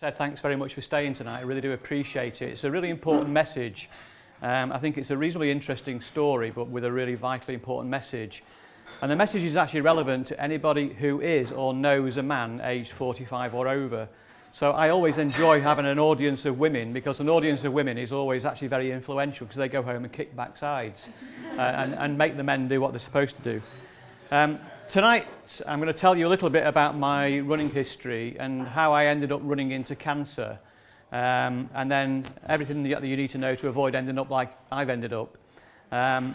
Said thanks very much for staying tonight. I really do appreciate it. It's a really important message. I think it's a reasonably interesting story, but with a really vitally important message. And the message is actually relevant to anybody who is or knows a man aged 45 or over. So I always enjoy having an audience of women, because an audience of women is always actually very influential, because they go home and kick backsides and make the men do what they're supposed to do. Tonight, I'm going to tell you a little bit about my running history and how I ended up running into cancer, and then everything that you need to know to avoid ending up like I've ended up. The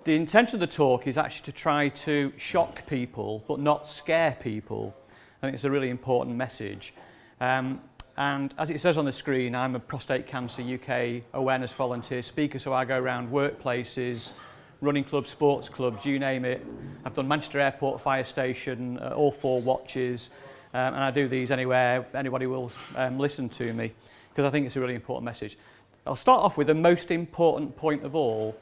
intention of the talk is actually to try to shock people, but not scare people. I think it's a really important message. And as it says on the screen, I'm a Prostate Cancer UK awareness volunteer speaker, so I go around workplaces, running clubs, sports clubs, you name it. I've done Manchester Airport Fire Station, all 4 watches, and I do these anywhere anybody will listen to me, because I think it's a really important message. I'll start off with the most important point of all.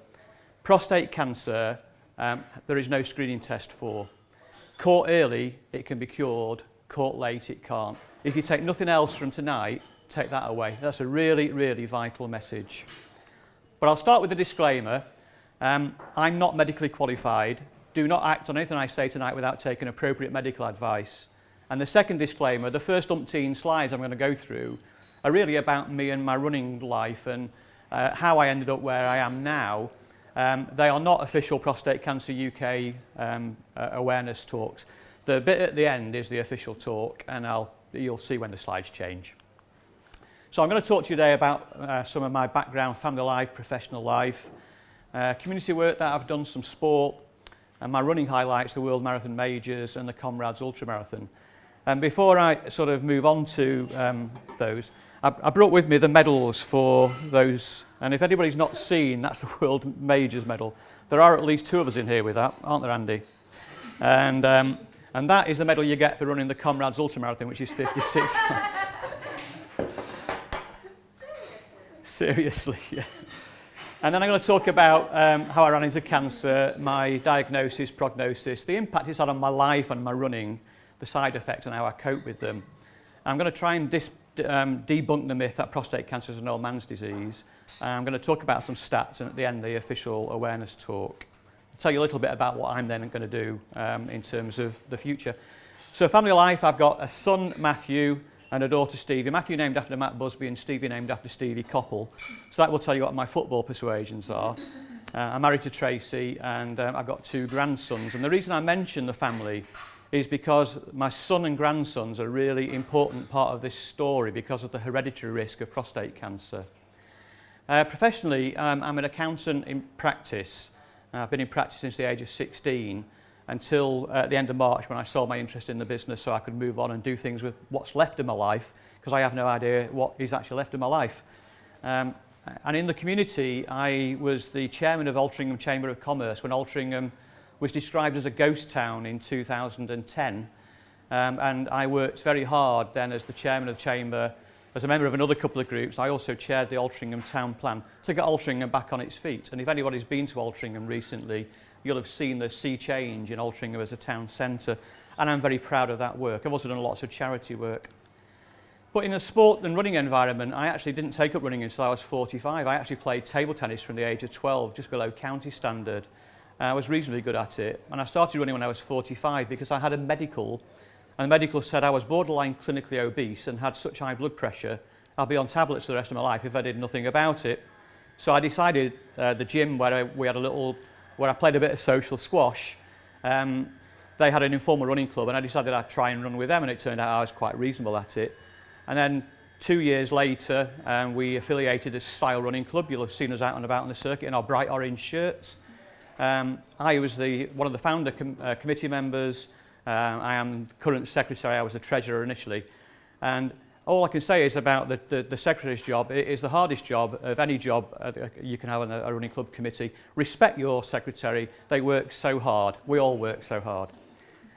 Prostate cancer, there is no screening test for. Caught early, it can be cured. Caught late, it can't. If you take nothing else from tonight, take that away. That's a really, really vital message. But I'll start with a disclaimer. I'm not medically qualified. Do not act on anything I say tonight without taking appropriate medical advice. And the second disclaimer, the first umpteen slides I'm going to go through are really about me and my running life and how I ended up where I am now. They are not official Prostate Cancer UK awareness talks. The bit at the end is the official talk, and you'll see when the slides change. So I'm going to talk to you today about some of my background, family life, professional life, community work that I've done, some sport, and my running highlights, the World Marathon Majors and the COMRADES Ultramarathon. And before I sort of move on to those, I brought with me the medals for those, and if anybody's not seen, that's the World Majors medal. There are at least 2 of us in here with that, aren't there, Andy? And that is the medal you get for running the COMRADES Ultramarathon, which is 56 miles. Seriously, yeah. And then I'm going to talk about how I ran into cancer, my diagnosis, prognosis, the impact it's had on my life and my running, the side effects and how I cope with them. I'm going to try and debunk the myth that prostate cancer is an old man's disease. I'm going to talk about some stats, and at the end, the official awareness talk. I'll tell you a little bit about what I'm then going to do in terms of the future. So family life, I've got a son, Matthew, and a daughter, Stevie. Matthew named after Matt Busby and Stevie named after Stevie Coppell. So that will tell you what my football persuasions are. I'm married to Tracy, and I've got 2 grandsons. And the reason I mention the family is because my son and grandsons are a really important part of this story because of the hereditary risk of prostate cancer. Professionally, I'm an accountant in practice. I've been in practice since the age of 16 until the end of March, when I sold my interest in the business so I could move on and do things with what's left of my life, because I have no idea what is actually left of my life. And in the community, I was the chairman of Altrincham Chamber of Commerce when Altrincham was described as a ghost town in 2010. And I worked very hard then as the chairman of the chamber. As a member of another couple of groups, I also chaired the Altrincham Town Plan to get Altrincham back on its feet. And if anybody's been to Altrincham recently, you'll have seen the sea change in Altrincham as a town centre. And I'm very proud of that work. I've also done lots of charity work. But in a sport and running environment, I actually didn't take up running until I was 45. I actually played table tennis from the age of 12, just below county standard. I was reasonably good at it. And I started running when I was 45 because I had a medical. And the medical said I was borderline clinically obese and had such high blood pressure, I'll be on tablets for the rest of my life if I did nothing about it. So I decided the gym where I played a bit of social squash, they had an informal running club, and I decided I'd try and run with them, and it turned out I was quite reasonable at it. And then 2 years later, we affiliated a style running club. You'll have seen us out and about on the circuit in our bright orange shirts. I was one of the founder committee members. I am current secretary. I was the treasurer initially. And all I can say is about the secretary's job. It is the hardest job of any job you can have on a running club committee. Respect your secretary. They work so hard. We all work so hard.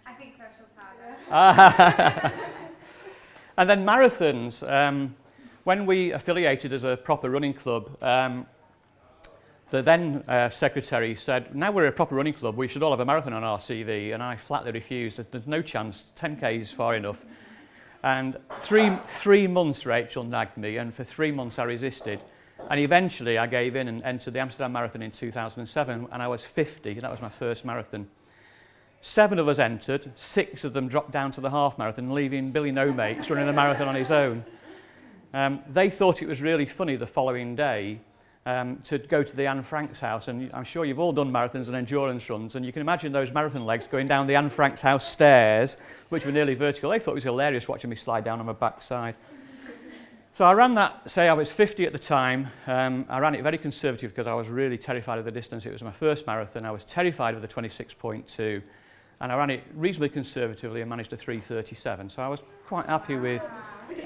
I think social's harder. And then marathons. When we affiliated as a proper running club, the then secretary said, now we're a proper running club, we should all have a marathon on our CV, and I flatly refused. There's no chance, 10k is far enough. And three months Rachel nagged me, and for 3 months I resisted. And eventually I gave in and entered the Amsterdam Marathon in 2007, and I was 50, and that was my first marathon. 7 of us entered, 6 of them dropped down to the half marathon, leaving Billy No Mates running the marathon on his own. They thought it was really funny the following day to go to the Anne Frank's house, and I'm sure you've all done marathons and endurance runs, and you can imagine those marathon legs going down the Anne Frank's house stairs, which were nearly vertical. They thought it was hilarious watching me slide down on my backside. So I ran that, say I was 50 at the time. I ran it very conservative because I was really terrified of the distance. It was my first marathon. I was terrified of the 26.2, and I ran it reasonably conservatively and managed a 3:37. So I was quite happy with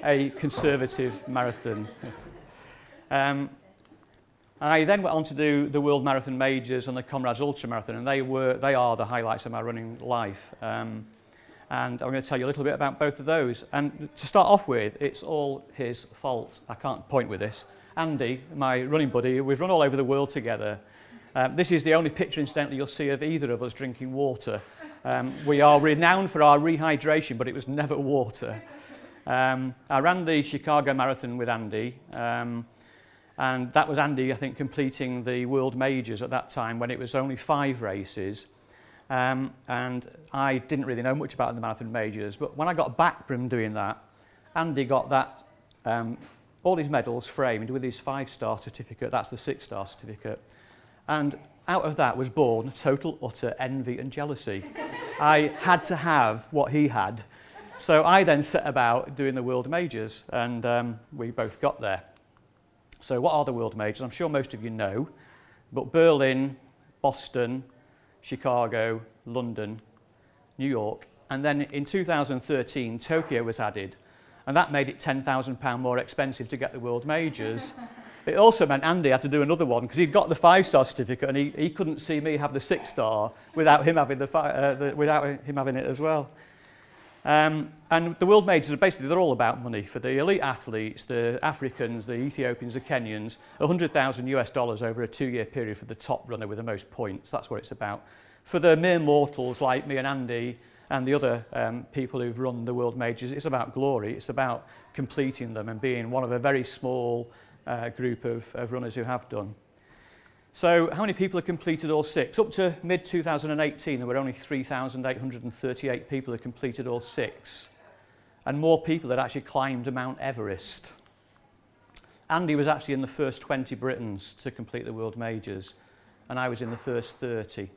a conservative marathon. I then went on to do the World Marathon Majors and the COMRADES Ultra Marathon, and they are the highlights of my running life. And I'm going to tell you a little bit about both of those. And to start off with, it's all his fault. I can't point with this. Andy, my running buddy, we've run all over the world together. This is the only picture, incidentally, you'll see of either of us drinking water. We are renowned for our rehydration, but it was never water. I ran the Chicago Marathon with Andy, and that was Andy, I think, completing the World Majors at that time when it was only 5 races. And I didn't really know much about the Marathon Majors, but when I got back from doing that, Andy got that, all his medals framed with his 5-star certificate. That's the 6-star certificate. And out of that was born total, utter envy and jealousy. I had to have what he had. So I then set about doing the World Majors, and we both got there. So what are the World Majors? I'm sure most of you know, but Berlin, Boston, Chicago, London, New York, and then in 2013 Tokyo was added, and that made it £10,000 more expensive to get the World Majors. It also meant Andy had to do another one because he'd got the 5-star certificate, and he couldn't see me have the 6-star without him having it as well. And the World Majors are basically, they're all about money. For the elite athletes, the Africans, the Ethiopians, the Kenyans, $100,000 over a 2-year period for the top runner with the most points. That's what it's about. For the mere mortals like me and Andy and the other people who've run the World Majors, it's about glory. It's about completing them and being one of a very small group of runners who have done. So how many people have completed all 6? Up to mid-2018, there were only 3,838 people who completed all 6. And more people had actually climbed Mount Everest. Andy was actually in the first 20 Britons to complete the World Majors, and I was in the first 30.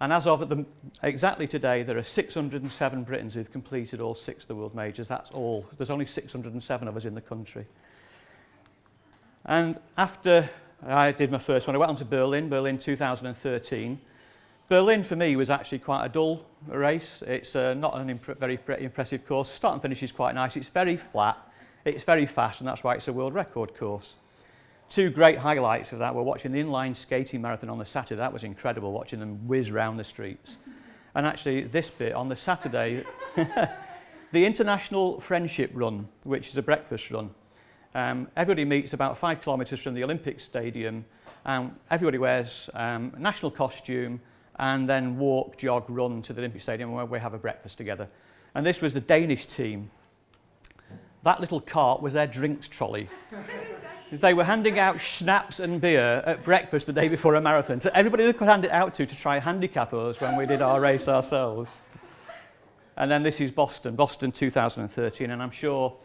And as of exactly today, there are 607 Britons who've completed all 6 of the World Majors. That's all. There's only 607 of us in the country. And after I did my first one, I went on to Berlin 2013. Berlin for me was actually quite a dull race. It's not an very impressive course. Start and finish is quite nice. It's very flat, it's very fast, and that's why it's a world record course. 2 great highlights of that were watching the inline skating marathon on the Saturday. That was incredible, watching them whiz round the streets. And actually this bit on the Saturday, the International Friendship Run, which is a breakfast run. Everybody meets about 5 kilometres from the Olympic Stadium. Everybody wears national costume and then walk, jog, run to the Olympic Stadium where we have a breakfast together. And this was the Danish team. That little cart was their drinks trolley. They were handing out schnapps and beer at breakfast the day before a marathon. So everybody they could hand it out to try and handicap us when we did our race ourselves. And then this is Boston 2013, and I'm sure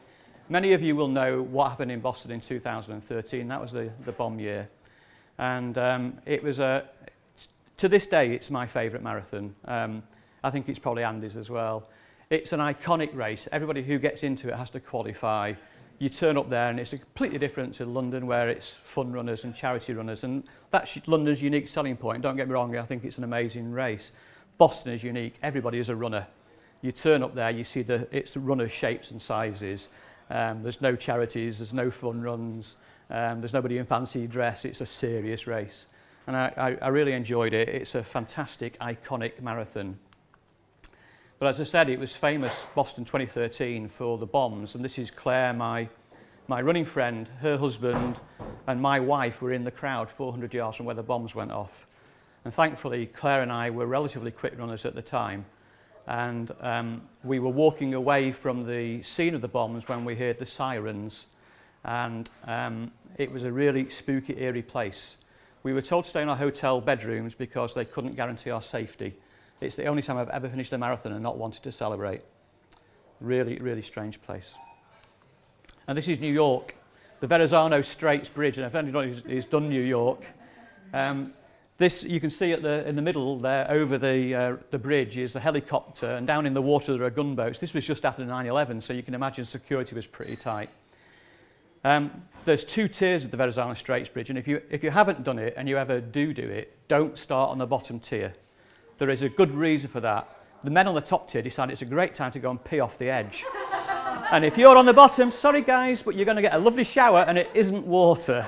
many of you will know what happened in Boston in 2013. That was the bomb year. And it was to this day, it's my favourite marathon. I think it's probably Andy's as well. It's an iconic race. Everybody who gets into it has to qualify. You turn up there and it's completely different to London, where it's fun runners and charity runners. And that's London's unique selling point. Don't get me wrong, I think it's an amazing race. Boston is unique. Everybody is a runner. You turn up there, you see it's the runners' shapes and sizes. There's no charities, there's no fun runs, there's nobody in fancy dress. It's a serious race. And I really enjoyed it. It's a fantastic, iconic marathon. But as I said, it was famous, Boston 2013, for the bombs. And this is Claire, my running friend, her husband, and my wife were in the crowd 400 yards from where the bombs went off. And thankfully, Claire and I were relatively quick runners at the time. And we were walking away from the scene of the bombs when we heard the sirens. And it was a really spooky, eerie place. We were told to stay in our hotel bedrooms because they couldn't guarantee our safety. It's the only time I've ever finished a marathon and not wanted to celebrate. Really, really strange place. And this is New York, the Verrazano Straits Bridge. And if anyone who's done New York, this you can see in the middle there over the bridge is a helicopter, and down in the water there are gunboats. This was just after 9/11, so you can imagine security was pretty tight. There's 2 tiers of the Verrazano Straits Bridge, and if you haven't done it and you ever do it, don't start on the bottom tier. There is a good reason for that. The men on the top tier decided it's a great time to go and pee off the edge. And if you're on the bottom, sorry guys, but you're going to get a lovely shower and it isn't water.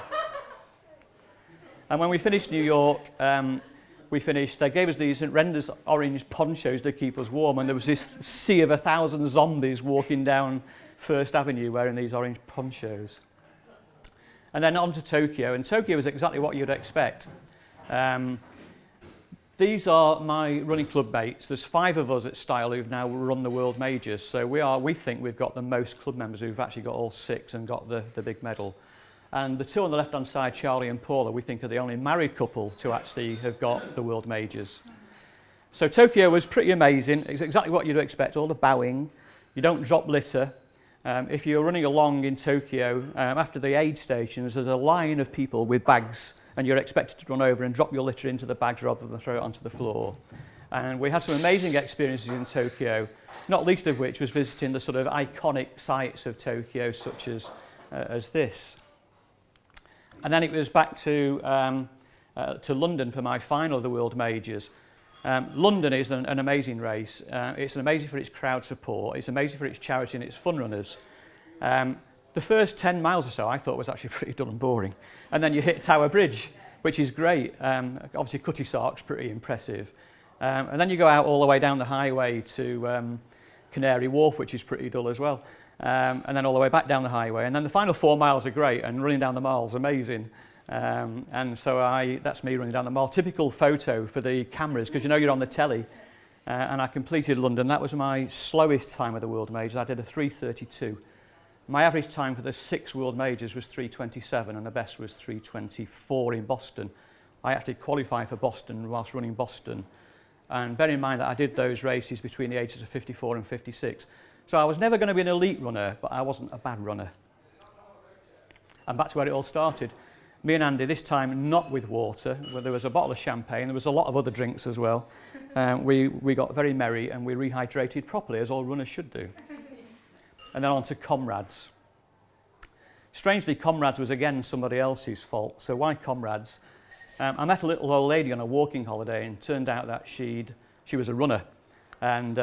And when we finished New York, they gave us these horrendous orange ponchos to keep us warm, and there was this sea of 1,000 zombies walking down First Avenue wearing these orange ponchos. And then on to Tokyo, and Tokyo was exactly what you'd expect. These are my running club mates. There's 5 of us at Style who've now run the World Majors, so we think we've got the most club members who've actually got all 6 and got the big medal. And the 2 on the left-hand side, Charlie and Paula, we think are the only married couple to actually have got the World Majors. So Tokyo was pretty amazing. It's exactly what you'd expect, all the bowing. You don't drop litter. If you're running along in Tokyo, after the aid stations, there's a line of people with bags, and you're expected to run over and drop your litter into the bags rather than throw it onto the floor. And we had some amazing experiences in Tokyo, not least of which was visiting the sort of iconic sites of Tokyo, such as this. And then it was back to London for my final of the World Majors. London is an amazing race. It's amazing for its crowd support. It's amazing for its charity and its fun runners. The first 10 miles or so I thought was actually pretty dull and boring. And then you hit Tower Bridge, which is great. Obviously, Cutty Sark's pretty impressive. And then you go out all the way down the highway to Canary Wharf, which is pretty dull as well. And then all the way back down the highway. And then the final 4 miles are great, and running down the mile is amazing. And so that's me running down the mile. Typical photo for the cameras, because you know you're on the telly. And I completed London. That was my slowest time of the World Majors. I did a 3:32. My average time for the 6 World Majors was 3:27, and the best was 3:24 in Boston. I actually qualified for Boston whilst running Boston. And bear in mind that I did those races between the ages of 54 and 56. So I was never going to be an elite runner, but I wasn't a bad runner. And back to where it all started. Me and Andy, this time not with water, where there was a bottle of champagne, there was a lot of other drinks as well. We got very merry and we rehydrated properly, as all runners should do. And then on to COMRADES. Strangely, COMRADES was again somebody else's fault. So why COMRADES? I met a little old lady on a walking holiday, and turned out that she was a runner. And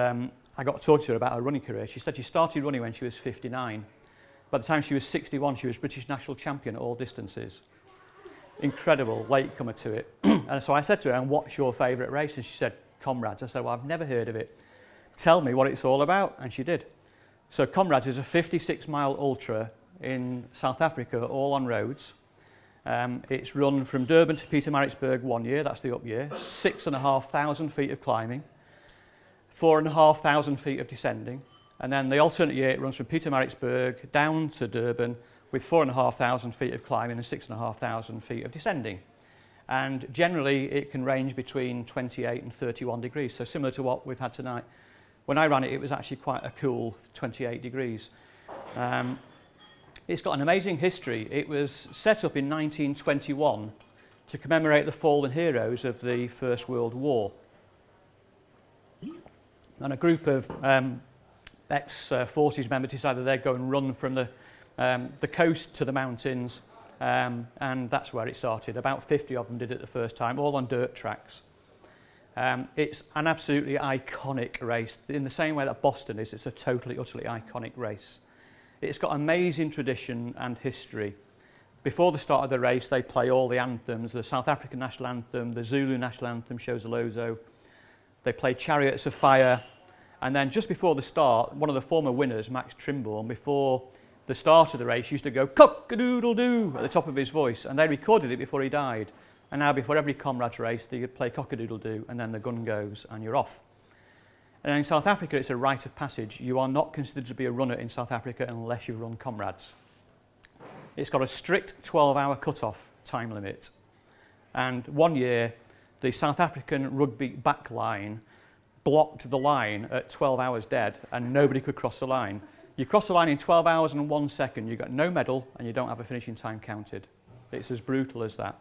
I got to talk to her about her running career. She said she started running when she was 59. By the time she was 61, she was British national champion at all distances. Incredible, latecomer to it. And so I said to her, and what's your favourite race? And she said, COMRADES. I said, well, I've never heard of it. Tell me what it's all about. And she did. So COMRADES is a 56-mile ultra in South Africa, all on roads. It's run from Durban to Pietermaritzburg 1 year, that's the up year, 6,500 feet of climbing, 4,500 feet of descending, and then the alternate year it runs from Pietermaritzburg down to Durban with 4,500 feet of climbing and 6,500 feet of descending. And generally it can range between 28 and 31 degrees, so similar to what we've had tonight. When I ran it, it was actually quite a cool 28 degrees. It's got an amazing history. It was set up in 1921 to commemorate the fallen heroes of the First World War. And a group of ex-forces members decided they'd go and run from the coast to the mountains, and that's where it started. About 50 of them did it the first time, all on dirt tracks. It's an absolutely iconic race. In the same way that Boston is, it's a totally, utterly iconic race. It's got amazing tradition and history. Before the start of the race, they play all the anthems, the South African national anthem, the Zulu national anthem, Shozolozo. They play Chariots of Fire. And then just before the start, one of the former winners, Max Trimborn, before the start of the race, used to go cock-a-doodle-doo at the top of his voice. And they recorded it before he died. And now before every COMRADES race, they play cock-a-doodle-doo, and then the gun goes and you're off. And in South Africa, it's a rite of passage. You are not considered to be a runner in South Africa unless you've run COMRADES. It's got a strict 12-hour cut-off time limit. And one year, the South African rugby back line blocked the line at 12 hours dead, and nobody could cross the line. You cross the line in 12 hours and 1 second, you got no medal, and you don't have a finishing time counted. It's as brutal as that.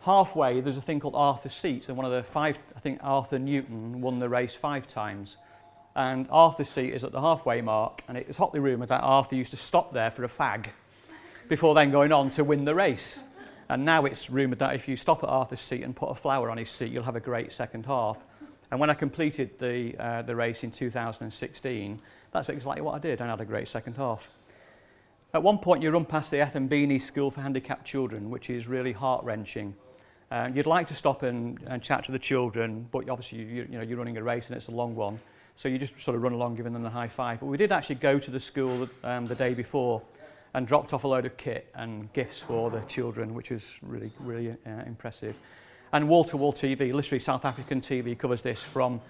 Halfway, there's a thing called Arthur's Seat, and one of the 5, I think Arthur Newton won the race 5 times. And Arthur's Seat is at the halfway mark, and it was hotly rumoured that Arthur used to stop there for a fag before then going on to win the race. And now it's rumoured that if you stop at Arthur's Seat and put a flower on his seat, you'll have a great second half. And when I completed the race in 2016, that's exactly what I did. I had a great second half. At one point, you run past the Ethembini School for Handicapped Children, which is really heart-wrenching. You'd like to stop and chat to the children, but obviously you're running a race and it's a long one, so you just sort of run along giving them the high five. But we did actually go to the school the day before and dropped off a load of kit and gifts for the children, which was really, really impressive. And wall-to-wall TV, literally South African TV covers this from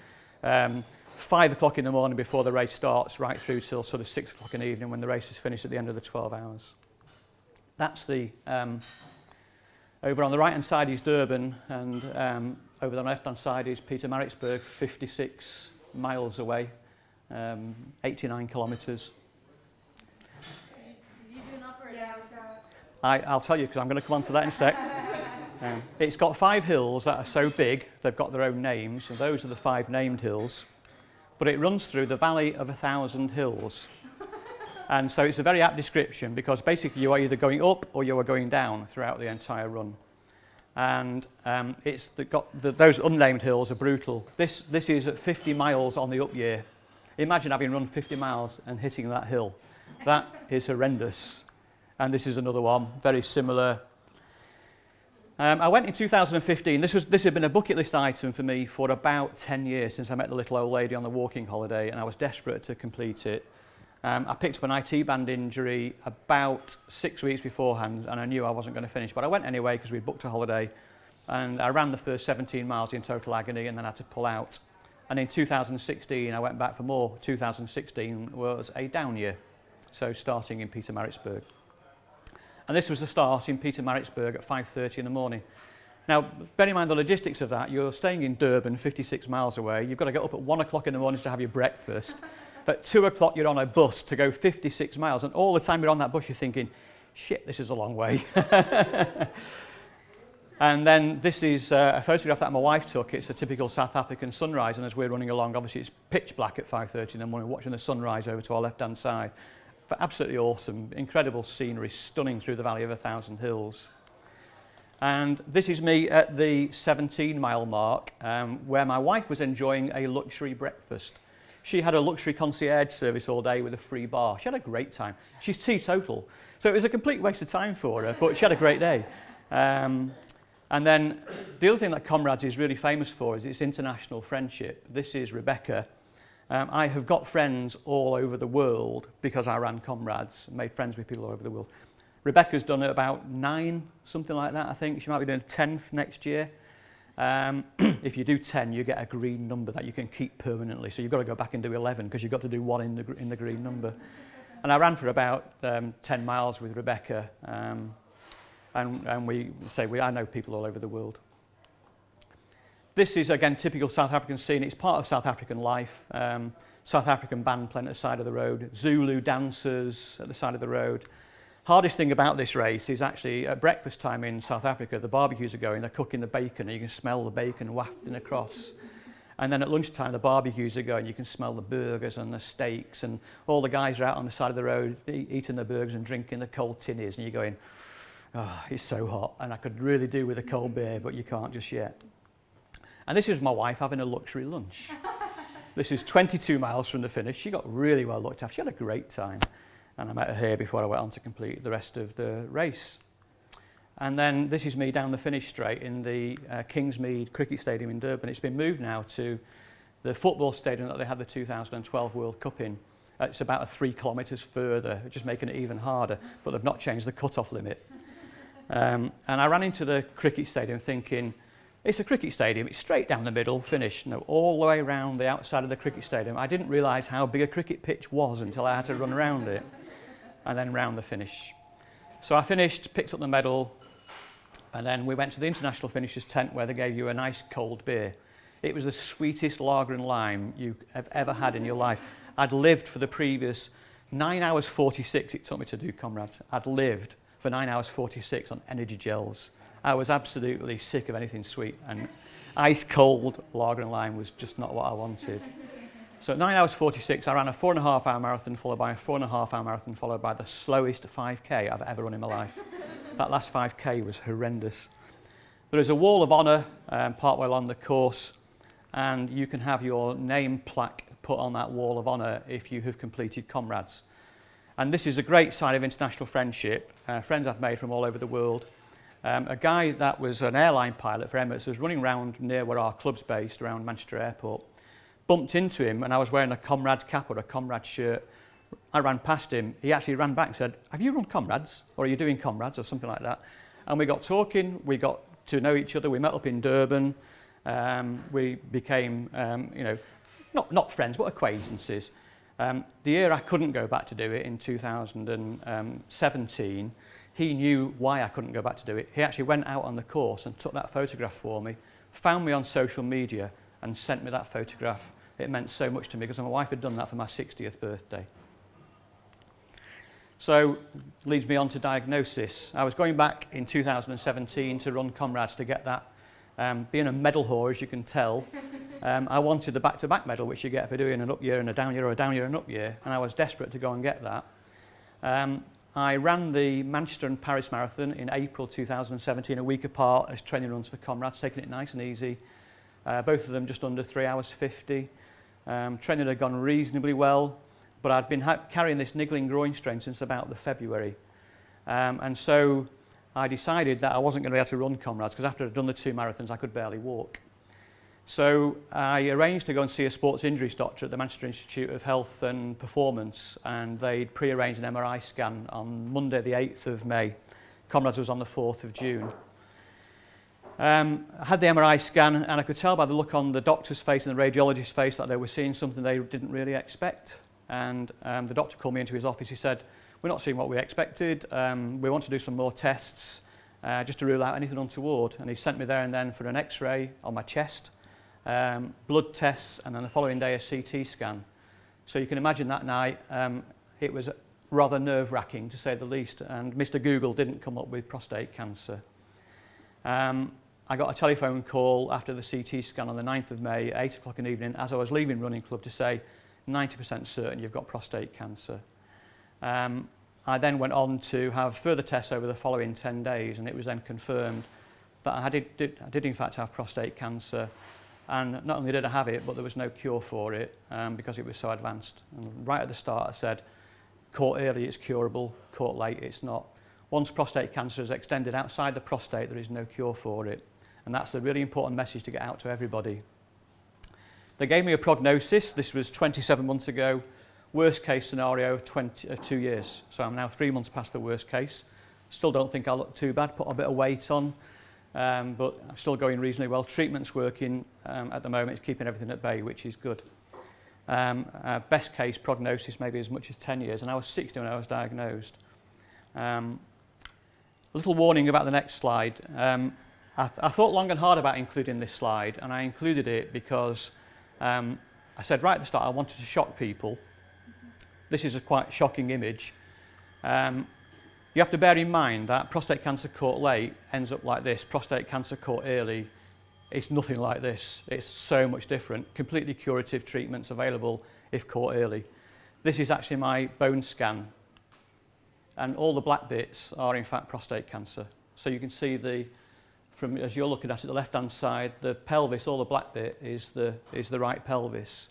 5 o'clock in the morning before the race starts right through till sort of 6 o'clock in the evening when the race is finished at the end of the 12 hours. That's the... over on the right-hand side is Durban, and over the left-hand side is Pietermaritzburg, 56 miles away, 89 kilometres. Did you do an upper or down? I'll tell you, because I'm going to come on to that in a sec. It's got 5 hills that are so big, they've got their own names, and those are the 5 named hills. But it runs through the Valley of 1,000 Hills. And so it's a very apt description, because basically you are either going up or you are going down throughout the entire run. And those unnamed hills are brutal. This is at 50 miles on the up year. Imagine having run 50 miles and hitting that hill. That is horrendous. And this is another one, very similar. I went in 2015. This had been a bucket list item for me for about 10 years since I met the little old lady on the walking holiday, and I was desperate to complete it. I picked up an IT band injury about 6 weeks beforehand, and I knew I wasn't going to finish, but I went anyway because we'd booked a holiday, and I ran the first 17 miles in total agony and then had to pull out. And in 2016, I went back for more. 2016 was a down year, so starting in Pietermaritzburg. And this was the start in Pietermaritzburg at 5:30 in the morning. Now, bear in mind the logistics of that. You're staying in Durban, 56 miles away. You've got to get up at 1 o'clock in the morning to have your breakfast. At 2 o'clock, you're on a bus to go 56 miles. And all the time you're on that bus, you're thinking, shit, this is a long way. And then this is a photograph that my wife took. It's a typical South African sunrise. And as we're running along, obviously it's pitch black at 5:30 in the morning, watching the sunrise over to our left-hand side. But absolutely awesome, incredible scenery, stunning through the Valley of 1,000 Hills. And this is me at the 17-mile mark, where my wife was enjoying a luxury breakfast. She had a luxury concierge service all day with a free bar. She had a great time. She's teetotal, so it was a complete waste of time for her, but she had a great day. And then the other thing that COMRADES is really famous for is its international friendship. This is Rebecca. I have got friends all over the world because I ran COMRADES, made friends with people all over the world. Rebecca's done it about 9, something like that, I think. She might be doing 10th next year. If you do 10, you get a green number that you can keep permanently. So you've got to go back and do 11 because you've got to do 1 in the green number. And I ran for about 10 miles with Rebecca. And I know people all over the world. This is, again, typical South African scene. It's part of South African life. South African band playing at the side of the road. Zulu dancers at the side of the road. Hardest thing about this race is actually at breakfast time in South Africa, the barbecues are going, they're cooking the bacon, and you can smell the bacon wafting across. And then at lunchtime, the barbecues are going, you can smell the burgers and the steaks, and all the guys are out on the side of the road eating the burgers and drinking the cold tinnies, and you're going, oh, it's so hot, and I could really do with a cold beer, but you can't just yet. And this is my wife having a luxury lunch. This is 22 miles from the finish. She got really well looked after. She had a great time. And I met her here before I went on to complete the rest of the race. And then this is me down the finish straight in the Kingsmead Cricket Stadium in Durban. It's been moved now to the football stadium that they had the 2012 World Cup in. It's about 3 kilometres further, just making it even harder, but they've not changed the cut-off limit. And I ran into the cricket stadium thinking, It's a cricket stadium, it's straight down the middle, finish, no, all the way around the outside of the cricket stadium. I didn't realise how big a cricket pitch was until I had to run around it and then round the finish. So I finished, picked up the medal, and then we went to the international finishers tent where they gave you a nice cold beer. It was the sweetest lager and lime you have ever had in your life. I'd lived for the previous 9 hours 46 it took me to do Comrades. I'd lived for 9 hours 46 on energy gels. I was absolutely sick of anything sweet, and ice cold lager and lime was just not what I wanted. So at 9 hours 46 I ran a 4.5 hour marathon followed by a 4.5 hour marathon followed by the slowest 5k I've ever run in my life. That last 5k was horrendous. There is a wall of honour partway along the course, and you can have your name plaque put on that wall of honour if you have completed Comrades. And this is a great sign of international friendship, friends I've made from all over the world. A guy that was an airline pilot for Emirates was running around near where our club's based, around Manchester Airport. Bumped into him, and I was wearing a Comrades cap or a Comrades shirt. I ran past him. He actually ran back and said, "Have you run Comrades? Or are you doing Comrades?" or something like that. And we got talking, we got to know each other, we met up in Durban. We became, not friends, but acquaintances. The year I couldn't go back to do it, in 2017, he knew why I couldn't go back to do it. He actually went out on the course and took that photograph for me, found me on social media and sent me that photograph. It meant so much to me because my wife had done that for my 60th birthday. So, leads me on to diagnosis. I was going back in 2017 to run Comrades to get that. Being a medal whore, as you can tell, I wanted the back-to-back medal, which you get for doing an up year and a down year, or a down year and an up year, and I was desperate to go and get that. I ran the Manchester and Paris Marathon in April 2017, a week apart, as training runs for Comrades, taking it nice and easy. Both of them just under 3 hours 50. Training had gone reasonably well, but I'd been carrying this niggling groin strain since about the February. And so I decided that I wasn't going to be able to run Comrades, because after I'd done the 2 marathons, I could barely walk. So I arranged to go and see a sports injuries doctor at the Manchester Institute of Health and Performance, and they'd pre-arranged an MRI scan on Monday the 8th of May. Comrades was on the 4th of June. I had the MRI scan, and I could tell by the look on the doctor's face and the radiologist's face that they were seeing something they didn't really expect. And the doctor called me into his office. He said, "We're not seeing what we expected. We want to do some more tests just to rule out anything untoward." And he sent me there and then for an X-ray on my chest, blood tests, and then the following day a CT scan. So you can imagine that night it was rather nerve-wracking, to say the least. And Mr. Google didn't come up with prostate cancer. I got a telephone call after the CT scan on the 9th of May, 8 o'clock in the evening, as I was leaving running club, to say, 90% certain you've got prostate cancer. I then went on to have further tests over the following 10 days, and it was then confirmed that I did in fact have prostate cancer. And not only did I have it, but there was no cure for it because it was so advanced. And right at the start I said, caught early it's curable, caught late it's not. Once prostate cancer is extended outside the prostate, there is no cure for it. And that's a really important message to get out to everybody. They gave me a prognosis. This was 27 months ago. Worst case scenario, 2 years. So I'm now 3 months past the worst case. Still don't think I look too bad, put a bit of weight on, but I'm still going reasonably well. Treatment's working at the moment. It's keeping everything at bay, which is good. Best case prognosis maybe as much as 10 years, and I was 60 when I was diagnosed. A little warning about the next slide. I thought long and hard about including this slide, and I included it because I said right at the start I wanted to shock people. This is a quite shocking image. You have to bear in mind that prostate cancer caught late ends up like this. Prostate cancer caught early, it's nothing like this. It's so much different. Completely curative treatments available if caught early. This is actually my bone scan, and all the black bits are in fact prostate cancer. So you can see as you're looking at it, the left-hand side, the pelvis, all the black bit is the right pelvis.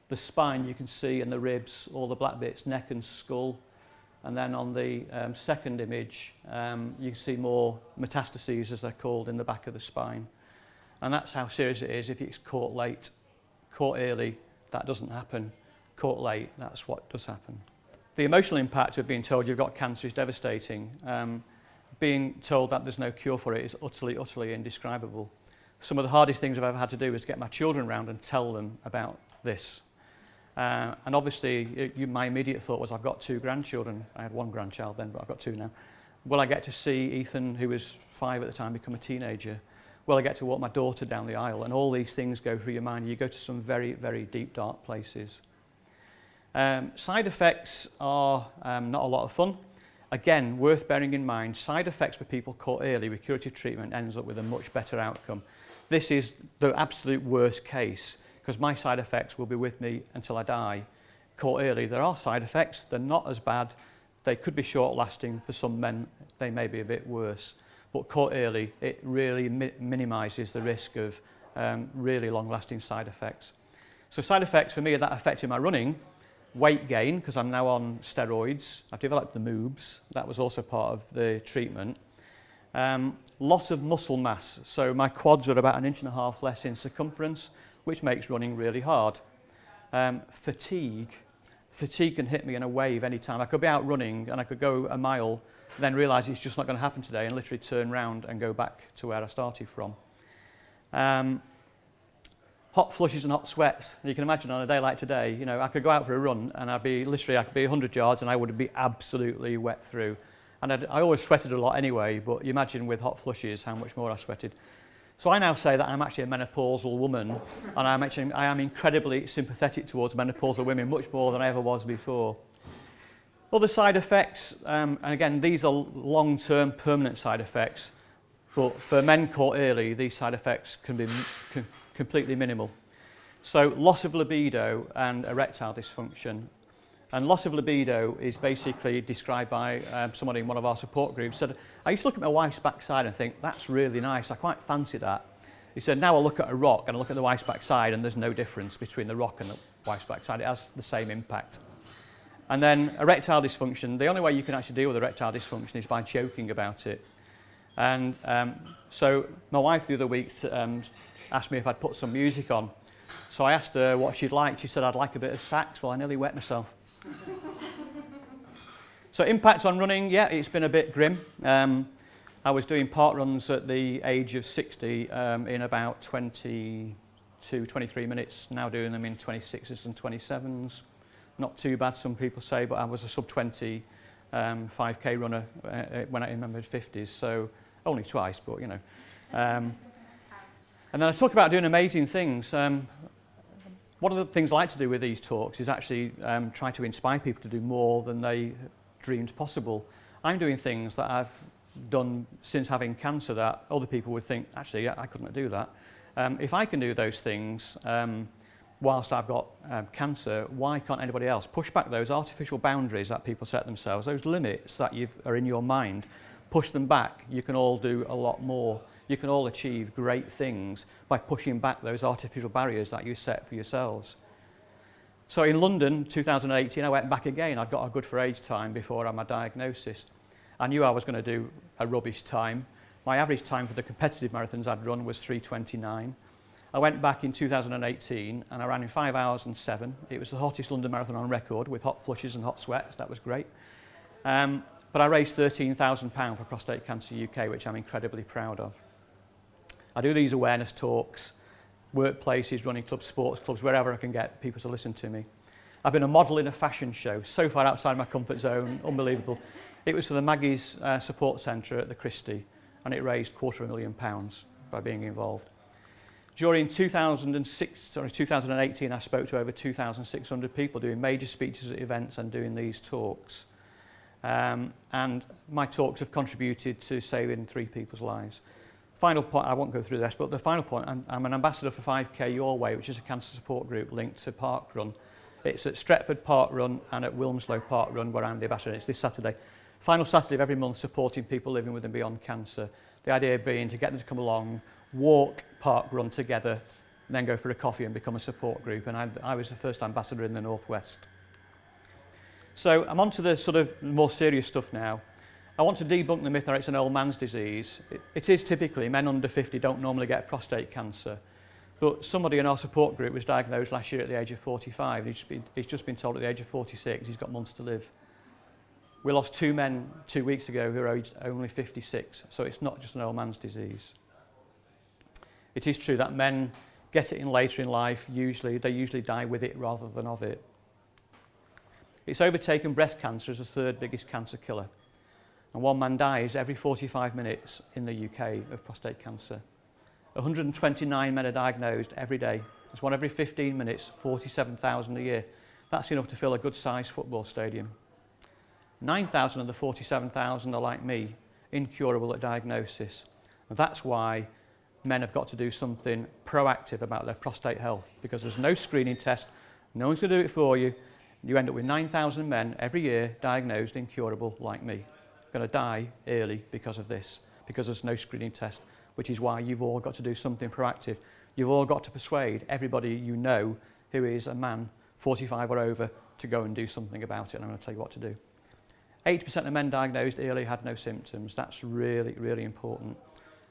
The spine you can see, and the ribs, all the black bits, neck and skull. And then on the second image, you can see more metastases, as they're called, in the back of the spine. And that's how serious it is if it's caught late. Caught early, that doesn't happen. Caught late, that's what does happen. The emotional impact of being told you've got cancer is devastating. Being told that there's no cure for it is utterly, utterly indescribable. some of the hardest things I've ever had to do was to get my children around and tell them about this. And obviously, my immediate thought was, I've got 2 grandchildren. I had 1 grandchild then, but I've got 2 now. Will I get to see Ethan, who was 5 at the time, become a teenager? Will I get to walk my daughter down the aisle? And all these things go through your mind. You go to some very, very deep, dark places. Side effects are not a lot of fun. Again, worth bearing in mind, side effects for people caught early with curative treatment ends up with a much better outcome. This is the absolute worst case, because my side effects will be with me until I die. Caught early, there are side effects. They're not as bad. They could be short-lasting. For some men, they may be a bit worse. But caught early, it really minimises the risk of really long-lasting side effects. So side effects for me that affected my running: weight gain, because I'm now on steroids. I've developed the moobs. That was also part of the treatment. Loss of muscle mass. So my quads are about 1.5 inches less in circumference, which makes running really hard. Fatigue. Fatigue can hit me in a wave anytime. I could be out running and I could go a mile, then realise it's just not going to happen today and literally turn round and go back to where I started from. Hot flushes and hot sweats. You can imagine on a day like today, you know, I could go out for a run and I could be 100 yards and I would be absolutely wet through. And I always sweated a lot anyway, but you imagine with hot flushes how much more I sweated. So I now say that I'm actually a menopausal woman, and I am incredibly sympathetic towards menopausal women, much more than I ever was before. Other side effects, and again, these are long-term permanent side effects, but for men caught early, these side effects can be completely minimal. So loss of libido and erectile dysfunction. And loss of libido is basically described by somebody in one of our support groups. Said, I used to look at my wife's backside and think, that's really nice, I quite fancy that. He said, now I look at a rock and I look at the wife's backside and there's no difference between the rock and the wife's backside. It has the same impact. And then erectile dysfunction, the only way you can actually deal with erectile dysfunction is by joking about it. And so my wife the other week asked me if I'd put some music on. So I asked her what she'd like. She said, I'd like a bit of sax. Well, I nearly wet myself. So impact on running, yeah, it's been a bit grim. I was doing park runs at the age of 60 in about 22, 23 minutes, now doing them in 26s and 27s. Not too bad, some people say, but I was a sub-20 5k runner when I remembered 50s, so only twice, but you know. And then I talk about doing amazing things. One of the things I like to do with these talks is actually try to inspire people to do more than they dreamed possible. I'm doing things that I've done since having cancer that other people would think, actually, I couldn't do that. If I can do those things whilst I've got cancer, why can't anybody else? Push back those artificial boundaries that people set themselves, those limits that are in your mind, push them back. You can all do a lot more. You can all achieve great things by pushing back those artificial barriers that you set for yourselves. So in London, 2018, I went back again. I'd got a good for age time before I had my diagnosis. I knew I was going to do a rubbish time. My average time for the competitive marathons I'd run was 3:29. I went back in 2018 and I ran in 5 hours and 7. It was the hottest London marathon on record with hot flushes and hot sweats. That was great. But I raised £13,000 for Prostate Cancer UK, which I'm incredibly proud of. I do these awareness talks, workplaces, running clubs, sports clubs, wherever I can get people to listen to me. I've been a model in a fashion show, so far outside my comfort zone, unbelievable. It was for the Maggie's Support Centre at the Christie, and it raised £250,000 by being involved. During 2018, I spoke to over 2,600 people doing major speeches at events and doing these talks. And my talks have contributed to saving 3 people's lives. Final point, I won't go through this, but the final point, I'm an ambassador for 5K Your Way, which is a cancer support group linked to Park Run. It's at Stretford Park Run and at Wilmslow Park Run, where I'm the ambassador. It's this Saturday. Final Saturday of every month, supporting people living with and beyond cancer. The idea being to get them to come along, walk, park run together, and then go for a coffee and become a support group. And I was the first ambassador in the Northwest. So I'm on to the sort of more serious stuff now. I want to debunk the myth that it's an old man's disease. It is typically. Men under 50 don't normally get prostate cancer. But somebody in our support group was diagnosed last year at the age of 45. He's just been told at the age of 46 he's got months to live. We lost 2 men 2 weeks ago who are aged only 56. So it's not just an old man's disease. It is true that men get it in later in life, they usually die with it rather than of it. It's overtaken breast cancer as the third biggest cancer killer. And one man dies every 45 minutes in the UK of prostate cancer. 129 men are diagnosed every day. It's one every 15 minutes, 47,000 a year. That's enough to fill a good-sized football stadium. 9,000 of the 47,000 are like me, incurable at diagnosis. And that's why men have got to do something proactive about their prostate health, because there's no screening test, no one's going to do it for you. You end up with 9,000 men every year diagnosed incurable like me, going to die early because of this, because there's no screening test, which is why you've all got to do something proactive. You've all got to persuade everybody you know who is a man 45 or over to go and do something about it, and I'm going to tell you what to do. 80% of men diagnosed early had no symptoms. That's really, really important.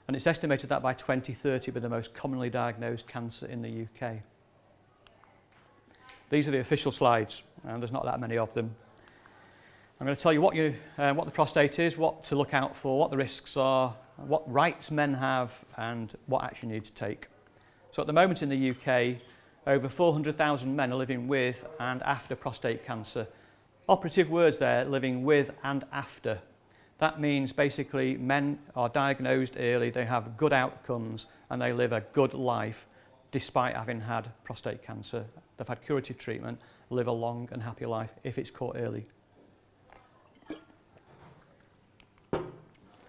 And it's estimated that by 2030 it'll be the most commonly diagnosed cancer in the UK. These are the official slides, and there's not that many of them. I'm going to tell you what the prostate is, what to look out for, what the risks are, what rights men have, and what action you need to take. So at the moment in the UK, over 400,000 men are living with and after prostate cancer. Operative words there, living with and after. That means basically men are diagnosed early, they have good outcomes, and they live a good life despite having had prostate cancer. They've had curative treatment, live a long and happy life if it's caught early.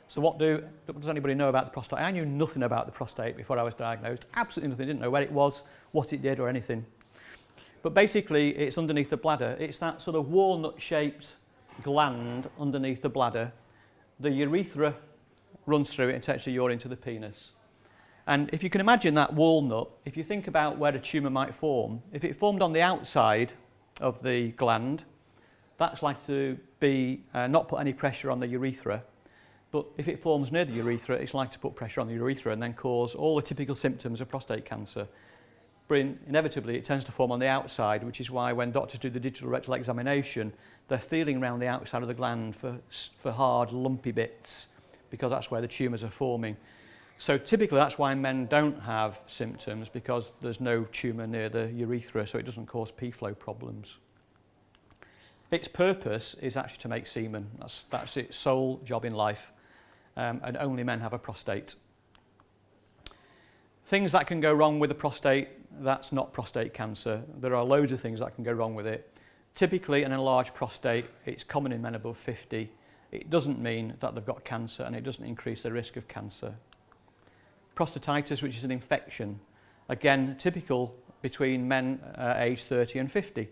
So what does anybody know about the prostate? I knew nothing about the prostate before I was diagnosed. Absolutely nothing. Didn't know where it was, what it did or anything. But basically it's underneath the bladder. It's that sort of walnut-shaped gland underneath the bladder. The urethra runs through it and takes the urine to the penis. And if you can imagine that walnut, if you think about where a tumour might form, if it formed on the outside of the gland, that's likely to be not put any pressure on the urethra. But if it forms near the urethra, it's likely to put pressure on the urethra and then cause all the typical symptoms of prostate cancer. But inevitably, it tends to form on the outside, which is why when doctors do the digital rectal examination, they're feeling around the outside of the gland for hard, lumpy bits, because that's where the tumours are forming. So typically, that's why men don't have symptoms, because there's no tumour near the urethra, so it doesn't cause P-flow problems. Its purpose is actually to make semen. That's its sole job in life. And only men have a prostate. Things that can go wrong with the prostate, that's not prostate cancer. There are loads of things that can go wrong with it. Typically, an enlarged prostate, it's common in men above 50. It doesn't mean that they've got cancer, and it doesn't increase the risk of cancer. Prostatitis, which is an infection, again, typical between men aged 30 and 50.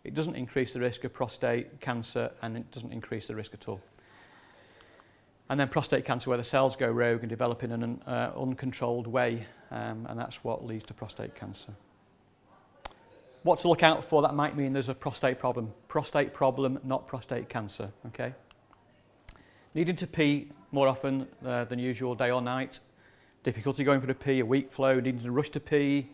It doesn't increase the risk of prostate cancer, and it doesn't increase the risk at all. And then prostate cancer, where the cells go rogue and develop in an uncontrolled way, and that's what leads to prostate cancer. What to look out for, that might mean there's a prostate problem. Prostate problem, not prostate cancer, okay? Needing to pee more often than usual, day or night. Difficulty going for a pee, a weak flow, needing to rush to pee.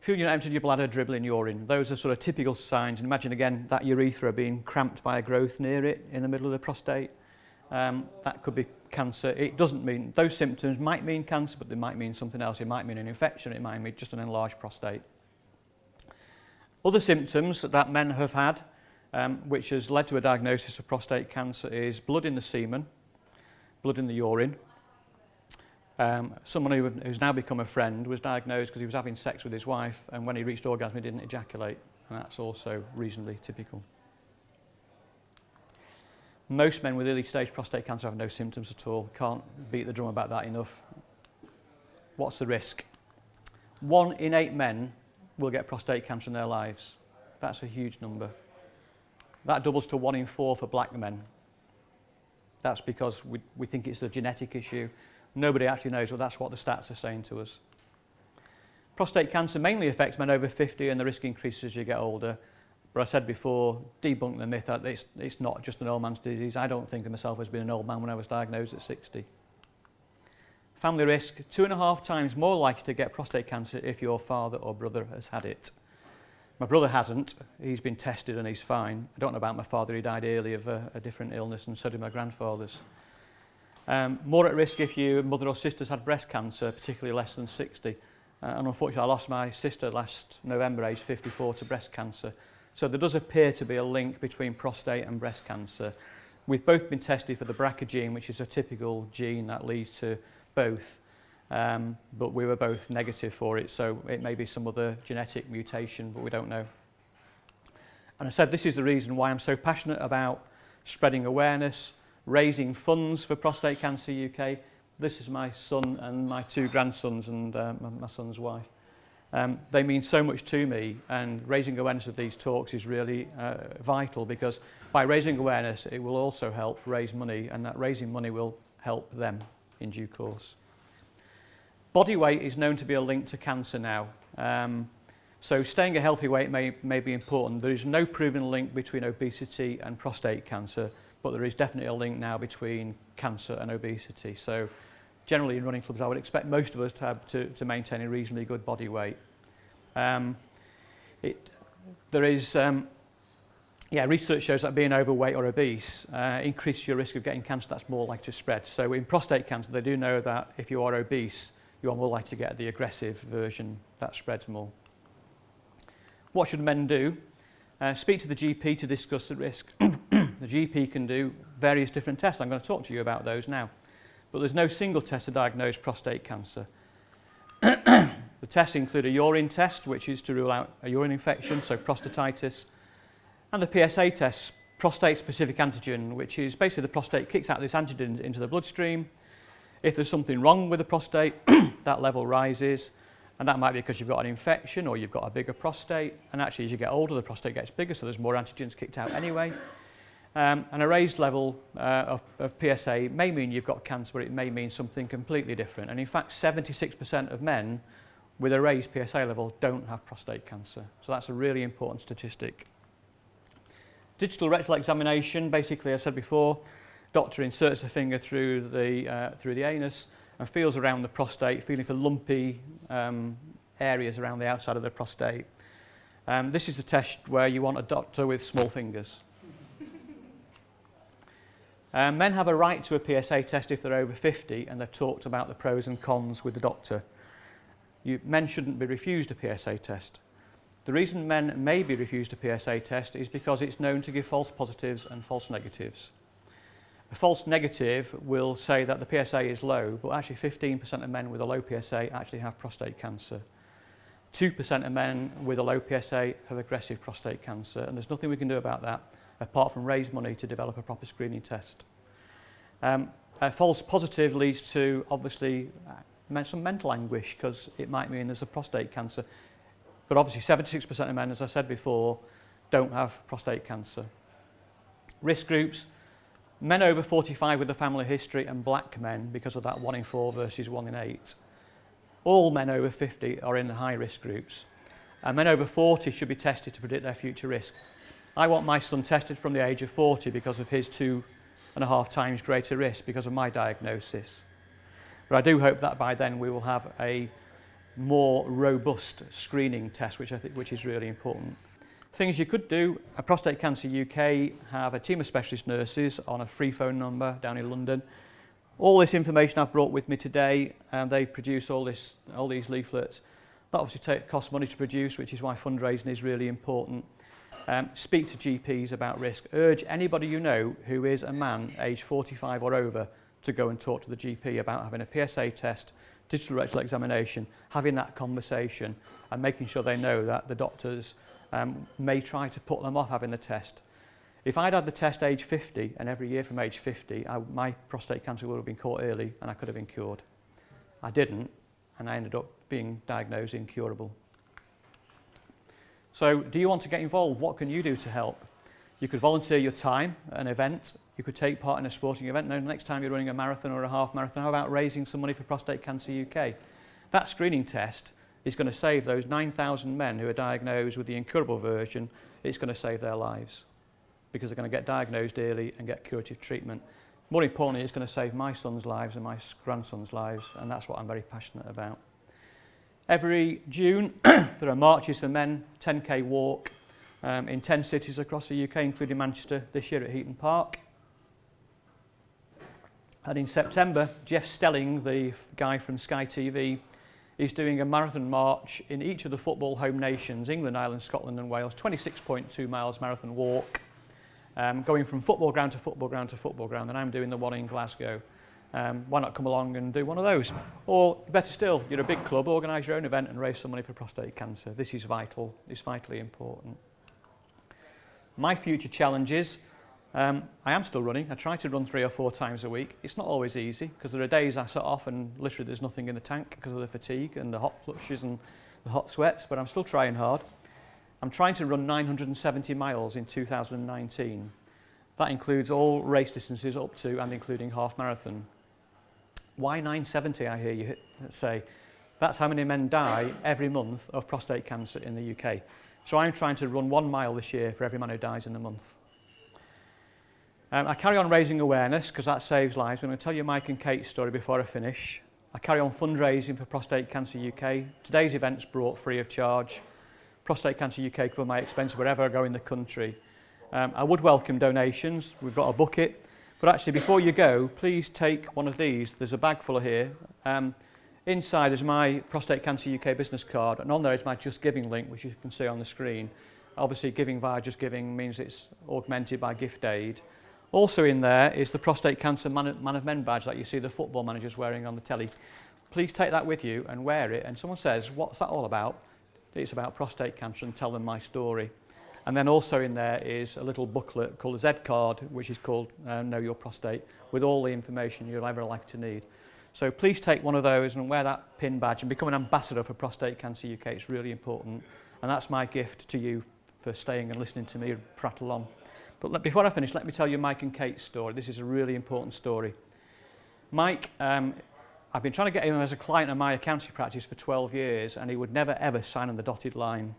Feeling you're not emptying your bladder, dribbling urine. Those are sort of typical signs. And imagine again that urethra being cramped by a growth near it in the middle of the prostate. That could be cancer. It doesn't mean, those symptoms might mean cancer, but they might mean something else. It might mean an infection, it might mean just an enlarged prostate. Other symptoms that men have had, which has led to a diagnosis of prostate cancer, is blood in the semen, blood in the urine. Someone who's now become a friend was diagnosed because he was having sex with his wife, and when he reached orgasm he didn't ejaculate, and that's also reasonably typical. Most men with early stage prostate cancer have no symptoms at all. Can't beat the drum about that enough. What's the risk? 1 in 8 men will get prostate cancer in their lives. That's a huge number. That doubles to 1 in 4 for black men. That's because we think it's a genetic issue. Nobody actually knows, but that's what the stats are saying to us. Prostate cancer mainly affects men over 50, and the risk increases as you get older. But I said before, debunk the myth that it's not just an old man's disease. I don't think of myself as being an old man when I was diagnosed at 60. Family risk, 2.5 times more likely to get prostate cancer if your father or brother has had it. My brother hasn't. He's been tested and he's fine. I don't know about my father. He died early of a different illness, and so did my grandfather's. More at risk if your mother or sister's had breast cancer, particularly less than 60. and unfortunately I lost my sister last November, aged 54, to breast cancer. So there does appear to be a link between prostate and breast cancer. We've both been tested for the BRCA gene, which is a typical gene that leads to both, but we were both negative for it, so it may be some other genetic mutation, but we don't know. And I said this is the reason why I'm so passionate about spreading awareness, raising funds for Prostate Cancer UK. This is my son and my 2 grandsons and my son's wife. They mean so much to me, and raising awareness of these talks is really vital, because by raising awareness it will also help raise money, and that raising money will help them in due course. Body weight is known to be a link to cancer now. So staying a healthy weight may be important. There is no proven link between obesity and prostate cancer, but there is definitely a link now between cancer and obesity. So generally in running clubs I would expect most of us to maintain a reasonably good body weight. Research shows that being overweight or obese increases your risk of getting cancer that's more likely to spread. So in prostate cancer they do know that if you are obese you are more likely to get the aggressive version that spreads more. What should men do? Speak to the GP to discuss the risk. The GP can do various different tests. I'm going to talk to you about those now. But there's no single test to diagnose prostate cancer. The tests include a urine test, which is to rule out a urine infection, so prostatitis, and the PSA test, prostate-specific antigen, which is basically the prostate kicks out this antigen into the bloodstream. If there's something wrong with the prostate, that level rises. And that might be because you've got an infection or you've got a bigger prostate. And actually, as you get older, the prostate gets bigger, so there's more antigens kicked out anyway. And a raised level of PSA may mean you've got cancer, but it may mean something completely different. And in fact, 76% of men with a raised PSA level don't have prostate cancer. So that's a really important statistic. Digital rectal examination, basically, as I said before, doctor inserts a finger through the anus and feels around the prostate, feeling for lumpy areas around the outside of the prostate. This is a test where you want a doctor with small fingers. Men have a right to a PSA test if they're over 50 and they've talked about the pros and cons with the doctor. Men shouldn't be refused a PSA test. The reason men may be refused a PSA test is because it's known to give false positives and false negatives. A false negative will say that the PSA is low, but actually 15% of men with a low PSA actually have prostate cancer. 2% of men with a low PSA have aggressive prostate cancer, and there's nothing we can do about that apart from raise money to develop a proper screening test. A false positive leads to, obviously, some mental anguish because it might mean there's a prostate cancer. But obviously 76% of men, as I said before, don't have prostate cancer. Risk groups: men over 45 with a family history and black men, because of that 1 in 4 versus 1 in 8. All men over 50 are in the high risk groups. And men over 40 should be tested to predict their future risk. I want my son tested from the age of 40 because of his 2.5 times greater risk because of my diagnosis. But I do hope that by then we will have a more robust screening test, which is really important. Things you could do: Prostate Cancer UK have a team of specialist nurses on a free phone number down in London. All this information I've brought with me today, and they produce all these leaflets. That obviously costs money to produce, which is why fundraising is really important. Speak to GPs about risk. Urge anybody you know who is a man aged 45 or over to go and talk to the GP about having a PSA test, digital rectal examination, having that conversation and making sure they know that the doctors may try to put them off having the test. If I'd had the test age 50 and every year from age 50, my prostate cancer would have been caught early and I could have been cured. I didn't, and I ended up being diagnosed incurable. So do you want to get involved? What can you do to help? You could volunteer your time at an event. You could take part in a sporting event. Now, next time you're running a marathon or a half marathon, how about raising some money for Prostate Cancer UK? That screening test is going to save those 9,000 men who are diagnosed with the incurable version. It's going to save their lives because they're going to get diagnosed early and get curative treatment. More importantly, it's going to save my son's lives and my grandson's lives, and that's what I'm very passionate about. Every June, there are marches for men, 10k walk in 10 cities across the UK, including Manchester, this year at Heaton Park. And in September, Jeff Stelling, the guy from Sky TV, is doing a marathon march in each of the football home nations, England, Ireland, Scotland and Wales, 26.2 miles marathon walk, going from football ground to football ground to football ground, and I'm doing the one in Glasgow. Why not come along and do one of those? Or better still, you're a big club, organise your own event and raise some money for prostate cancer. This is vital, it's vitally important. My future challenges, I am still running. I try to run 3 or 4 times a week. It's not always easy because there are days I set off and literally there's nothing in the tank because of the fatigue and the hot flushes and the hot sweats, but I'm still trying hard. I'm trying to run 970 miles in 2019. That includes all race distances up to and including half marathon. Why 970, I hear you say? That's how many men die every month of prostate cancer in the UK. So I'm trying to run 1 mile this year for every man who dies in a month. I carry on raising awareness because that saves lives. I'm going to tell you Mike and Kate's story before I finish. I carry on fundraising for Prostate Cancer UK. Today's event's brought free of charge. Prostate Cancer UK cover my expenses wherever I go in the country. I would welcome donations. We've got a bucket. But actually, before you go, please take one of these. There's a bag full of here. Inside is my Prostate Cancer UK business card, and on there is my Just Giving link, which you can see on the screen. Obviously, giving via Just Giving means it's augmented by gift aid. Also in there is the Prostate Cancer Man of Men badge that you see the football managers wearing on the telly. Please take that with you and wear it, and someone says, what's that all about? It's about prostate cancer, and tell them my story. And then also in there is a little booklet called a Z card, which is called Know Your Prostate, with all the information you'll ever like to need. So please take one of those and wear that pin badge and become an ambassador for Prostate Cancer UK. It's really important. And that's my gift to you for staying and listening to me prattle on. But before I finish, let me tell you Mike and Kate's story. This is a really important story. Mike, I've been trying to get him as a client in my accounting practice for 12 years, and he would never ever sign on the dotted line.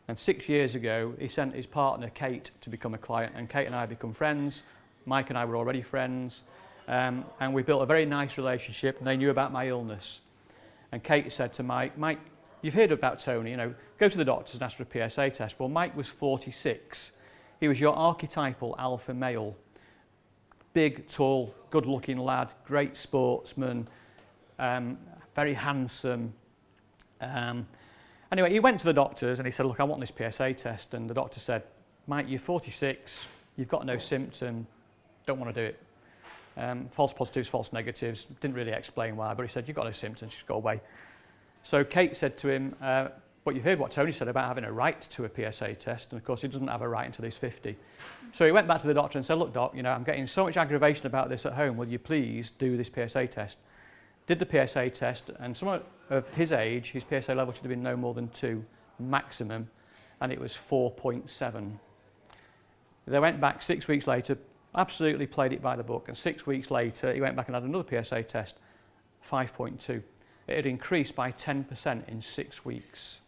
And 6 years ago, he sent his partner, Kate, to become a client, and Kate and I become friends. Mike and I were already friends, and we built a very nice relationship, and they knew about my illness. And Kate said to Mike, Mike, you've heard about Tony, you know, go to the doctors and ask for a PSA test. Well, Mike was 46. He was your archetypal alpha male. Big, tall, good-looking lad, great sportsman, very handsome. Anyway, he went to the doctors and he said, look, I want this PSA test. And the doctor said, Mike, you're 46, you've got no symptom, don't want to do it. False positives, false negatives, didn't really explain why, but he said, you've got no symptoms, just go away. So Kate said to him, but you've heard what Tony said about having a right to a PSA test, and of course he doesn't have a right until he's 50. So he went back to the doctor and said, look, doc, you know, I'm getting so much aggravation about this at home, will you please do this PSA test? Did the PSA test, and someone of his age, his PSA level should have been no more than 2 maximum, and it was 4.7. They went back 6 weeks later, absolutely played it by the book, and 6 weeks later he went back and had another PSA test, 5.2. It had increased by 10% in 6 weeks.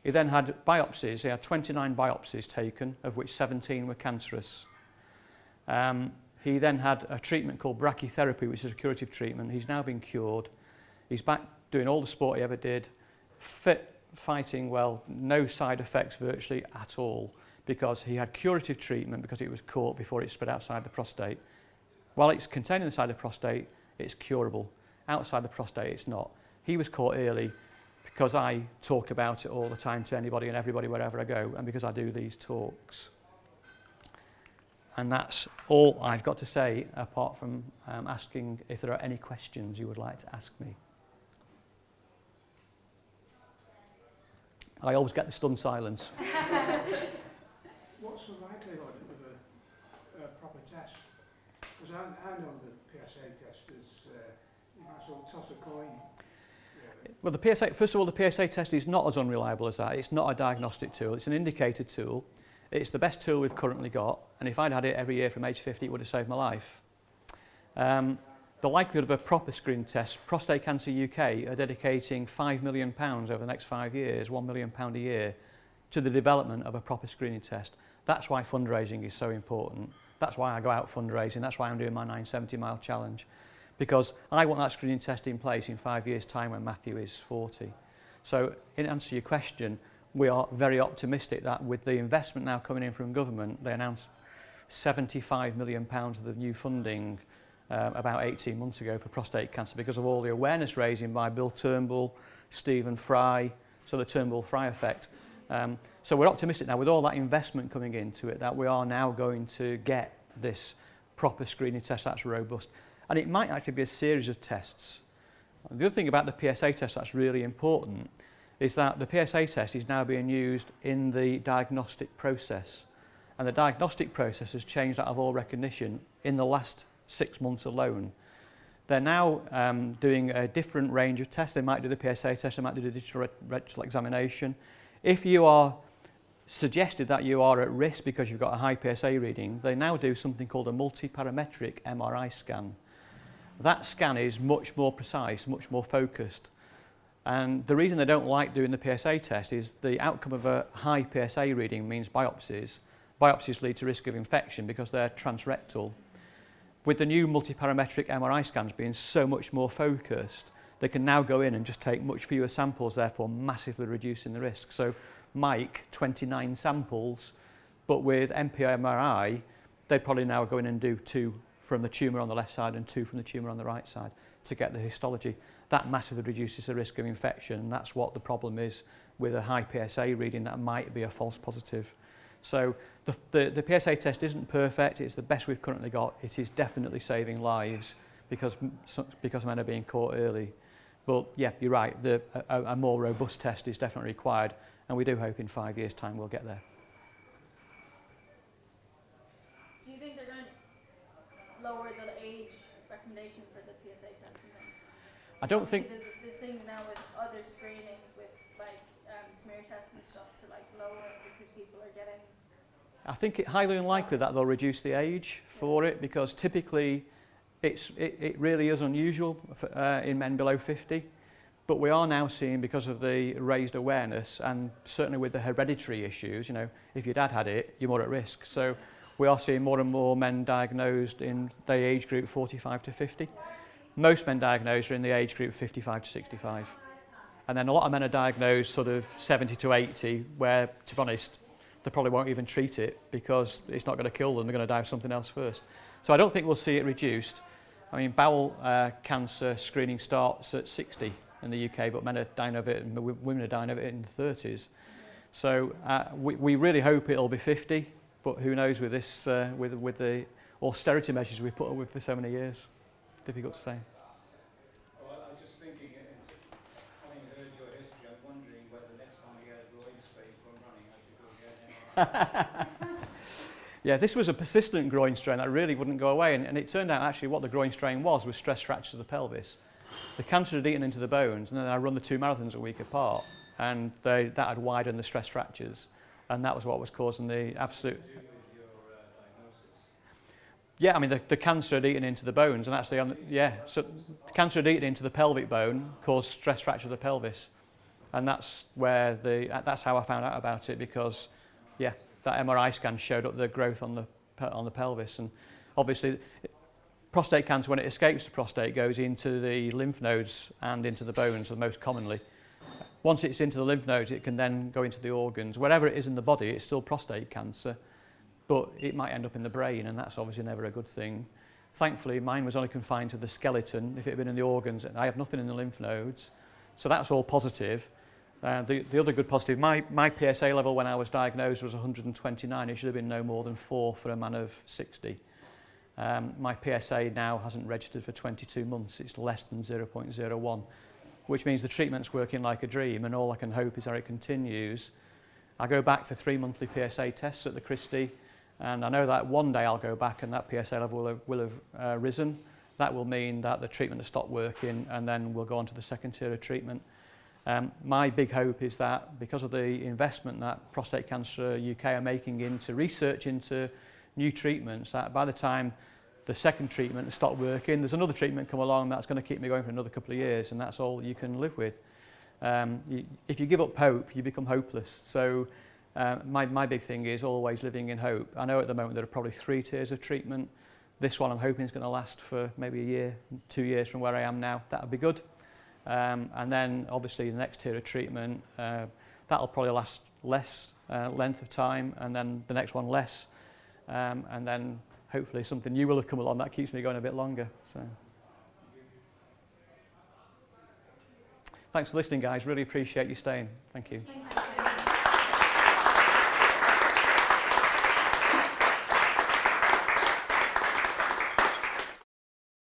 He then had biopsies. He had 29 biopsies taken, of which 17 were cancerous. He then had a treatment called brachytherapy, which is a curative treatment. He's now been cured. He's back doing all the sport he ever did, fit, fighting well, no side effects virtually at all, because he had curative treatment because it was caught before it spread outside the prostate. While it's contained inside the prostate, it's curable. Outside the prostate, it's not. He was caught early because I talk about it all the time to anybody and everybody wherever I go, and because I do these talks. And that's all I've got to say, apart from asking if there are any questions you would like to ask me. I always get the stunned silence. What's the likelihood of a proper test? Because I know the PSA test is, you might as well toss a coin. Well, the PSA, first of all, the PSA test is not as unreliable as that. It's not a diagnostic tool. It's an indicator tool. It's the best tool we've currently got, and if I'd had it every year from age 50, it would have saved my life. The likelihood of a proper screen test, Prostate Cancer UK are dedicating £5 million over the next 5 years, £1 million a year, to the development of a proper screening test. That's why fundraising is so important. That's why I go out fundraising. That's why I'm doing my 970-mile challenge. Because I want that screening test in place in 5 years' time when Matthew is 40. So in answer to your question, we are very optimistic that with the investment now coming in from government, they announced £75 million of the new funding about 18 months ago for prostate cancer because of all the awareness raising by Bill Turnbull, Stephen Fry, so the Turnbull Fry effect. So we're optimistic now with all that investment coming into it that we are now going to get this proper screening test that's robust. And it might actually be a series of tests. The other thing about the PSA test that's really important is that the PSA test is now being used in the diagnostic process. And the diagnostic process has changed out of all recognition in the last 6 months alone. They're now doing a different range of tests. They might do the PSA test, they might do the digital rectal examination. If you are suggested that you are at risk because you've got a high PSA reading, they now do something called a multi-parametric MRI scan. That scan is much more precise, much more focused. And the reason they don't like doing the PSA test is the outcome of a high PSA reading means biopsies. Biopsies lead to risk of infection because they're transrectal. With the new multi-parametric MRI scans being so much more focused, they can now go in and just take much fewer samples, therefore massively reducing the risk. So Mike, 29 samples, but with MPMRI, they'd probably now go in and do 2 from the tumour on the left side and 2 from the tumour on the right side to get the histology. That massively reduces the risk of infection, and that's what the problem is with a high PSA reading that might be a false positive. So the PSA test isn't perfect, it's the best we've currently got. It is definitely saving lives because men are being caught early. But yeah, you're right, a more robust test is definitely required, and we do hope in 5 years' time we'll get there. Do you think they're going to lower the age recommendation for the PSA test and things? I don't think... There's things now with other screenings with like smear tests and stuff to like lower it because people are getting... I think it's highly unlikely that they'll reduce the age for it, because typically it really is unusual for, in men below 50. But we are now seeing, because of the raised awareness and certainly with the hereditary issues, you know, if your dad had it, you're more at risk. So we are seeing more and more men diagnosed in the age group 45 to 50. Most men diagnosed are in the age group 55 to 65. And then a lot of men are diagnosed sort of 70 to 80, where, to be honest, they probably won't even treat it because it's not going to kill them. They're going to die of something else first. So I don't think we'll see it reduced. I mean, bowel cancer screening starts at 60 in the UK, but men are dying of it and women are dying of it in the 30s. So we really hope it'll be 50, but who knows with this, with the austerity measures we've put up with for so many years. Difficult to say. Well, I was just thinking, having heard your history, I'm wondering whether next time you get a groin strain from running, I should go get an MRI. Yeah, this was a persistent groin strain that really wouldn't go away, and it turned out actually what the groin strain was stress fractures of the pelvis. The cancer had eaten into the bones, and then I run the 2 marathons a week apart, and that had widened the stress fractures, and that was what was causing the absolute... Yeah, I mean, the cancer had eaten into the bones, and actually, so the cancer had eaten into the pelvic bone, caused stress fracture of the pelvis, and that's where that's how I found out about it, because, yeah, that MRI scan showed up the growth on the pelvis, and obviously, prostate cancer, when it escapes the prostate, goes into the lymph nodes and into the bones, most commonly. Once it's into the lymph nodes, it can then go into the organs. Wherever it is in the body, it's still prostate cancer, but it might end up in the brain, and that's obviously never a good thing. Thankfully, mine was only confined to the skeleton. If it had been in the organs, I have nothing in the lymph nodes, so that's all positive. The other good positive, my PSA level when I was diagnosed was 129. It should have been no more than 4 for a man of 60. My PSA now hasn't registered for 22 months. It's less than 0.01, which means the treatment's working like a dream, and all I can hope is that it continues. I go back for 3 monthly PSA tests at the Christie, and I know that one day I'll go back and that PSA level will have risen. That will mean that the treatment has stopped working, and then we'll go on to the second tier of treatment. My big hope is that because of the investment that Prostate Cancer UK are making into research into new treatments, that by the time the second treatment has stopped working, there's another treatment come along that's going to keep me going for another couple of years, and that's all you can live with. If you give up hope, you become hopeless. So my big thing is always living in hope. I know at the moment there are probably 3 tiers of treatment. This one I'm hoping is going to last for maybe a year, 2 years from where I am now. That would be good. And then obviously the next tier of treatment, that'll probably last less length of time, and then the next one less. And then hopefully something new will have come along that keeps me going a bit longer. Thanks for listening, guys. Really appreciate you staying. Thank you. Thank you.